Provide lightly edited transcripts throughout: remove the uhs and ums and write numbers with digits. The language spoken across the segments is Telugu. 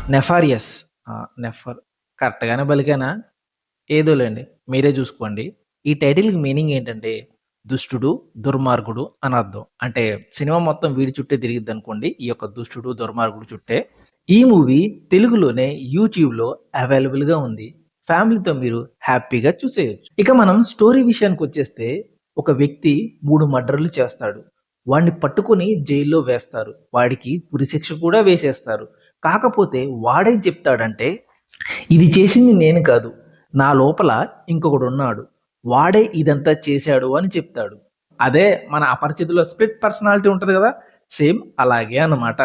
నెఫారియస్. నెఫర్ కరెక్ట్‌గానే పలికానా? ఏదోలెండి. మీరే జూసుకోండి. ఈ టైటిల్‌కి మీనింగ్ ఏంటంటే, దుష్టుడు, దుర్మార్గుడు అని అర్థం. అంటే సినిమా మొత్తం వీడి చుట్టే తిరిగిద్దనుకోండి. ఈ యొక్క దుష్టుడు, దుర్మార్గుడు చుట్టే. ఈ మూవీ తెలుగులోనే యూట్యూబ్‌లో అవైలబుల్‌గా ఉంది. ఫ్యామిలీతో మీరు హ్యాపీగా చూసేయొచ్చు. ఇక మనం స్టోరీ విషయానికొచ్చేస్తే, ఒక వ్యక్తి 3 మర్డర్‌లు చేస్తాడు. వాడిని పట్టుకొని జైల్లో వేస్తారు. వాడికి ఉరిశిక్ష కూడా వేసేస్తారు. కాకపోతే వాడేం చెప్తాడంటే, ఇది చేసింది నేను కాదు. నా లోపల ఇంకొకడున్నాడు. వాడే ఇదంతా చేశాడు అని చెప్తాడు. అదే మన అపరిచితులో స్ప్లిట్ పర్సనాలిటీ ఉంటది గదా! సేమ్ అలాగే అన్నమాట.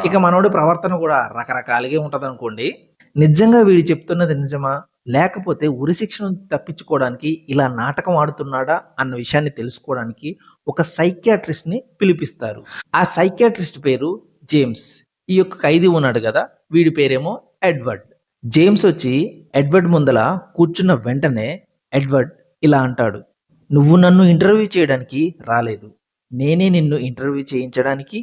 ఇక మనోడి ప్రవర్తన గూడా రకరకాలుగా ఉంటదనుకోండి. నిజంగా వీడు చెప్తున్నది నిజమా? లేకపోతే ఉరిశిక్ష నుంచి తప్పించుకోవడానికి ఇలా నాటకం ఆడుతున్నాడా? అన్న విషయాన్ని తెలుసుకోవడానికి ఒక సైకియాట్రిస్ట్‌ని పిలిపిస్తారు. ఆ సైకియాట్రిస్ట్ పేరు జేమ్స్. ఈ యొక్క ఖైదీ ఉన్నాడు గదా! వీడి పేరేమో ఎడ్వర్డ్. జేమ్స్ వచ్చి ఎడ్వర్డ్ ముందల కూర్చున్న వెంటనే ఎడ్వర్డ్ ఇలా అంటాడు. "నువ్వు నన్ను ఇంటర్వ్యూ చేయడానికి రాలేదు. నేనే నిన్ను ఇంటర్వ్యూ చేయించడానికి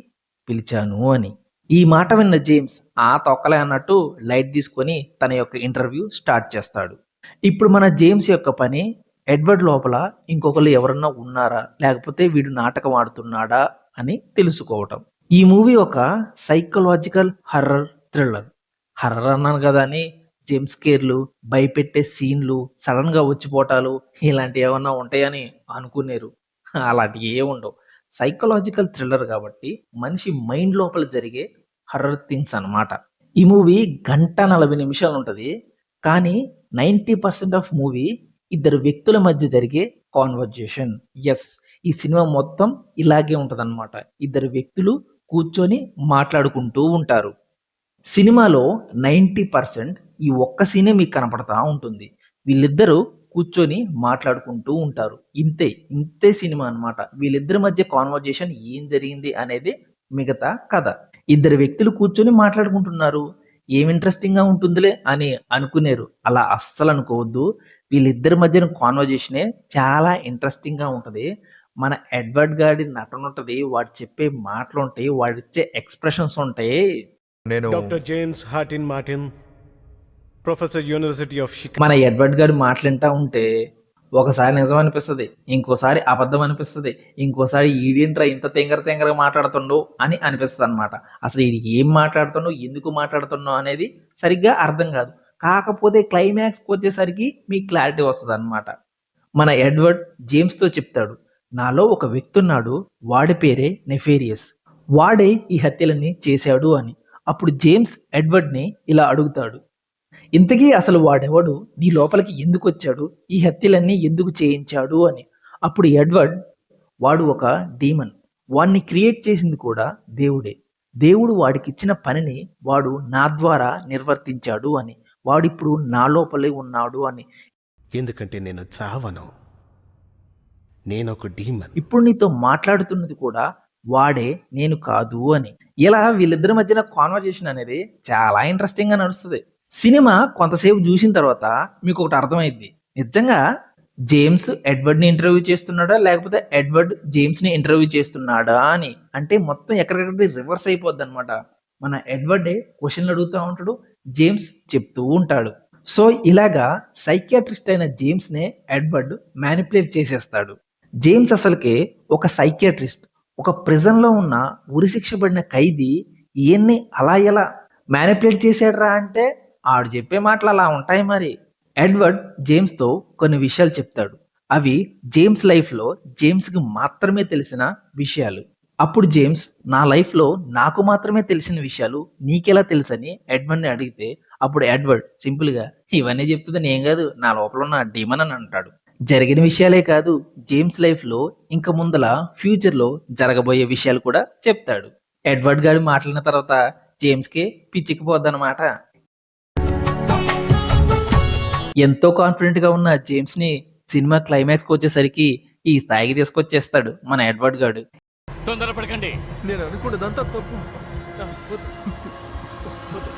పిలిచాను" అని. ఈ మాట విన్న జేమ్స్ తొక్కలే అన్నట్టు లైట్ తీసుకొని తన యొక్క ఇంటర్వ్యూ స్టార్ట్ చేస్తాడు. ఇప్పుడు మన జేమ్స్ యొక్క పని ఎడ్వర్డ్ లోపల ఇంకొకళ్ళు ఎవరన్నా ఉన్నారా? లేకపోతే వీడు నాటకం ఆడుతున్నాడా? అని తెలుసుకోవటం. ఈ మూవీ ఒక సైకలాజికల్ హారర్ థ్రిల్లర్. హారర్ అన్నాను కదా అని జంప్ స్కేర్‌లు, భయపెట్టే సీన్‌లు, సడెన్‌గా వచ్చిపోవటాలు ఇలాంటియేమన్నా ఉంటాయని అనుకునేరు. అలాంటియి ఏముండవు. సైకలాజికల్ థ్రిల్లర్ కాబట్టి మనిషి మైండ్ లోపల జరిగే హారర్ థింగ్స్ అన్నమాట. ఈ మూవీ గంట 40 నిమిషాలుంటది. కానీ 90% ఆఫ్ మూవీ ఇద్దరు వ్యక్తుల మధ్య జరిగే కాన్వర్జేషన్. యెస్. ఈ సినిమా మొత్తం ఇలాగే ఉంటదన్నమాట. ఇద్దరు వ్యక్తులు కూర్చొని మాట్లాడుకుంటూ ఉంటారు. సినిమాలో 90% ఈ ఒక్క సీనే మీకు కనపడతా ఉంటుంది. వీళ్ళిద్దరూ కూర్చొని మాట్లాడుకుంటూ ఉంటారు. ఇంతే సినిమా అన్నమాట. వీళ్ళిద్దరి మధ్య కాన్వర్జేషన్ ఏం జరిగింది అనేది మిగతా కథ. ఇద్దరు వ్యక్తులు కూర్చొని మాట్లాడుకుంటున్నారు. ఏం ఇంట్రెస్టింగ్‌గా ఉంటుందిలే అని అనుకునేరు. అలా అస్సలనుకోవద్దు. వీళ్ళిద్దరి మధ్యన కాన్వర్జేషనే చాలా ఇంట్రెస్టింగ్‌గా ఉంటది. మన ఎడ్వర్డ్ గాడి నటనుంటది. వాడు చెప్పే మాటలుంటాయి. వాడిచ్చే ఎక్స్‌ప్రెషన్స్ ఉంటాయి. నేను doctor James Hartin Martin, professor university of మన ఎడ్వర్డ్ గారి మాటలింటా ఉంటే ఒకసారి నిజం అనిపిస్తది. ఇంకోసారి అబద్ధం అనిపిస్తది. ఇంకోసారి ఈడేంట్రా ఇంత తెంగరగా మాట్లాడుతుండు అని అనిపిస్తదనమాట. అసలు ఈడు ఏం మాట్లాడుతుండో, ఎందుకు మాట్లాడుతున్నాడో అనేది సరిగ్గా అర్థం కాదు. కాకపోతే క్లైమాక్స్‌కొచ్చేసరికి మీకు క్లారిటీ వస్తదనమాట. మన ఎడ్వర్డ్ జేమ్స్‌తో చెప్తాడు. నాలో ఒక వ్యక్తున్నాడు. వాడి పేరే నెఫేరియస్. వాడే ఈ హత్యలన్నీ చేశాడు అని. అప్పుడు జేమ్స్ ఎడ్వర్డ్‌ని ఇలా అడుగుతాడు. ఇంతకీ అసలు వాడెవడు? నీ లోపలికి ఎందుకొచ్చాడు? ఈ హత్యలన్నీ ఎందుకు చేయించాడు అని. అప్పుడు ఎడ్వర్డ్, వాడు ఒక డీమన్. వాడిని క్రియేట్ చేసింది కూడా దేవుడే. దేవుడు వాడికిచ్చిన పనిని వాడు నా ద్వారా నిర్వర్తించాడు అని. వాడిప్పుడు నా లోపలే ఉన్నాడు అని. ఎందుకంటే నేను చావను. నేనొక డీమన్. ఇప్పుడు నీతో మాట్లాడుతున్నది కూడా వాడే, నేను కాదు అని. ఇలా వీళ్ళిద్దరి మధ్యన కాన్వర్జేషన్ అనేది చాలా ఇంట్రెస్టింగ్‌గా నడుస్తది. సినిమా కొంతసేపు జూసిన తర్వాత మీకొకటి అర్థమైద్ది. నిజంగా జేమ్స్ ఎడ్వర్డ్‌ని ఇంటర్వ్యూ చేస్తున్నాడా? లేకపోతే ఎడ్వర్డ్ జేమ్స్‌ని ఇంటర్వ్యూ చేస్తున్నాడా అని. అంటే మొత్తం ఎక్కడికక్కడికి రివర్స్ అయిపోద్దనమాట. మన ఎడ్వర్డే క్వెషన్‌లు అడుగుతా ఉంటాడు. జేమ్స్ చెప్తూ ఉంటాడు. సో, ఇలాగా సైకియాట్రిస్ట్ అయిన జేమ్స్‌నే ఎడ్వర్డ్ మానిప్యులేట్ చేసేస్తాడు. జేమ్స్ అసలకే ఒక సైకియాట్రిస్ట్. ఒక ప్రిజన్‌లో ఉన్న ఉరిశిక్ష పడిన ఖైదీ ఈయన్ని అలా ఎలా మానిప్యులేట్ చేసాడురా అంటే ఆడు చెప్పే మాటలు అలా ఉంటాయి మరి. ఎడ్వర్డ్ జేమ్స్‌తో కొన్ని విషయాలు చెప్తాడు. అవి జేమ్స్ లైఫ్‌లో జేమ్స్‌కి మాత్రమే తెలిసిన విషయాలు. అప్పుడు జేమ్స్, నా లైఫ్‌లో నాకు మాత్రమే తెలిసిన విషయాలు నీకెలా తెలుసని ఎడ్వర్డ్‌ని అడిగితే, అప్పుడు ఎడ్వర్డ్ సింపుల్‌గా ఇవన్నీ చెప్తుంది నేను కాదు, నా లోపల ఉన్న డీమన్ అని అంటాడు. జరిగిన విషయాలే కాదు, జేమ్స్ లైఫ్‌లో ఇంక ముందల ఫ్యూచర్‌లో జరగబోయే విషయాలు కూడా చెప్తాడు. ఎడ్వర్డ్ గారు మాట్లాడిన తర్వాత జేమ్స్‌కి పిచ్చెక్కిపోద్దనమాట. ఎంతో కాన్ఫిడెంట్‌గా ఉన్న జేమ్స్‌ని సినిమా క్లైమాక్స్‌కొచ్చేసరికి ఈ స్థాయికి తీసుకొచ్చేస్తాడు మన ఎడ్వర్డ్ గాడు. తొందరపడకండి. నేను అనుకున్నదంతా తప్పు.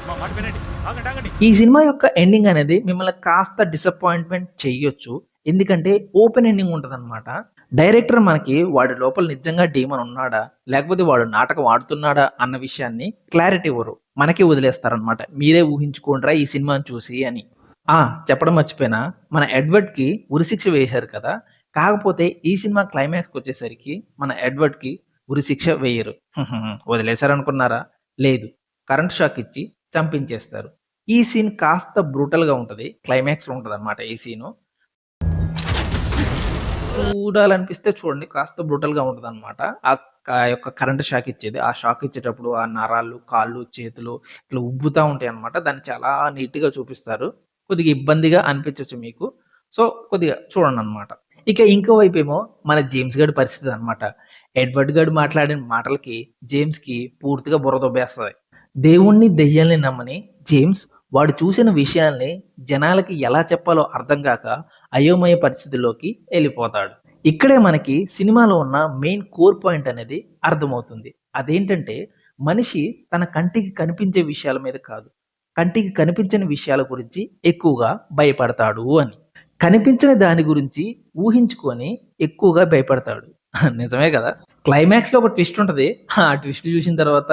మా మాట వినండి. ఆగండి. ఈ సినిమా యొక్క ఎండింగ్ అనేది మిమ్మల్ని కాస్త డిసప్పాయింట్‌మెంట్ చెయ్యొచ్చు. ఎందుకంటే ఓపెన్ ఎండింగ్ ఉంటదనమాట. డైరెక్టర్ మనకి వాడి లోపల నిజంగా డీమన్ ఉన్నాడా లేకపోతే వాడు నాటకం ఆడుతున్నాడా అన్న విషయాన్ని క్లారిటీ ఇవ్వరు, మనకి వదిలేస్తారనమాట. మీరే ఊహించుకోండిరా ఈ సినిమాని చూసి అని. చెప్పడం మర్చిపోయినా, మన ఎడ్వర్డ్కి ఉరిశిక్ష వేశారు కదా, కాకపోతే ఈ సినిమా క్లైమాక్స్కి వచ్చేసరికి మన ఎడ్వర్డ్కి ఉరిశిక్ష వేయరు. వదిలేశారనుకున్నారా? లేదు, కరెంట్ షాక్ ఇచ్చి చంపించేస్తారు. ఈ సీన్ కాస్త బ్రూటల్గా ఉంటుంది, క్లైమాక్స్లో ఉంటుంది అనమాట. ఈ సీను చూడాలనిపిస్తే చూడండి, కాస్త బ్రూటల్గా ఉంటుంది అనమాట. ఆ యొక్క కరెంట్ షాక్ ఇచ్చేది, ఆ షాక్ ఇచ్చేటప్పుడు ఆ నరాలు, కాళ్ళు, చేతులు ఇట్లా ఉబ్బుతూ ఉంటాయి అనమాట. దాన్ని చాలా నీట్గా చూపిస్తారు. కొద్దిగా ఇబ్బందిగా అనిపించవచ్చు మీకు, సో కొద్దిగా చూడండి అనమాట. ఇక ఇంకో వైపు ఏమో మన జేమ్స్ గడి పరిస్థితి అనమాట. ఎడ్వర్డ్ గడు మాట్లాడిన మాటలకి జేమ్స్కి పూర్తిగా బుర్ర దొబ్బేస్తుంది. దేవుణ్ణి దెయ్యాల్ని నమ్మని జేమ్స్ వాడు చూసిన విషయాల్ని జనాలకి ఎలా చెప్పాలో అర్థం కాక అయోమయ పరిస్థితిలోకి వెళ్ళిపోతాడు. ఇక్కడే మనకి సినిమాలో ఉన్న మెయిన్ కోర్ పాయింట్ అనేది అర్థమవుతుంది. అదేంటంటే మనిషి తన కంటికి కనిపించే విషయాల మీద కాదు, కంటికి కనిపించని విషయాల గురించి ఎక్కువగా భయపడతాడు అని. కనిపించని దాని గురించి ఊహించుకొని ఎక్కువగా భయపడతాడు. నిజమే కదా. క్లైమాక్స్లో ఒక ట్విస్ట్ ఉంటుంది. ఆ ట్విస్ట్ చూసిన తర్వాత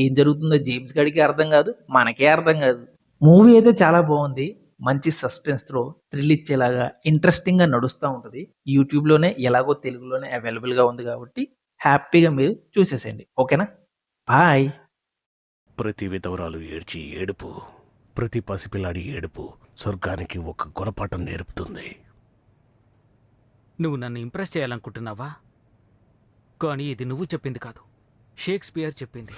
ఏం జరుగుతుందో జేమ్స్ గడికి అర్థం కాదు, మనకే అర్థం కాదు. మూవీ అయితే చాలా బాగుంది. మంచి సస్పెన్స్తో థ్రిల్ ఇచ్చేలాగా ఇంట్రెస్టింగ్గా నడుస్తూ ఉంటుంది. యూట్యూబ్లోనే ఎలాగో తెలుగులోనే అవైలబుల్గా ఉంది కాబట్టి హ్యాపీగా మీరు చూసేసేయండి. ఓకేనా? బాయ్. ప్రతి విధవరాలు ఏడ్చి ఏడుపు, ప్రతి పసిపిల్లాడి ఏడుపు స్వర్గానికి ఒక గుణపాఠం నేర్పుతుంది. నువ్వు నన్ను ఇంప్రెస్ చేయాలనుకుంటున్నావా? కానీ ఇది నువ్వు చెప్పింది కాదు, షేక్స్పియర్ చెప్పింది.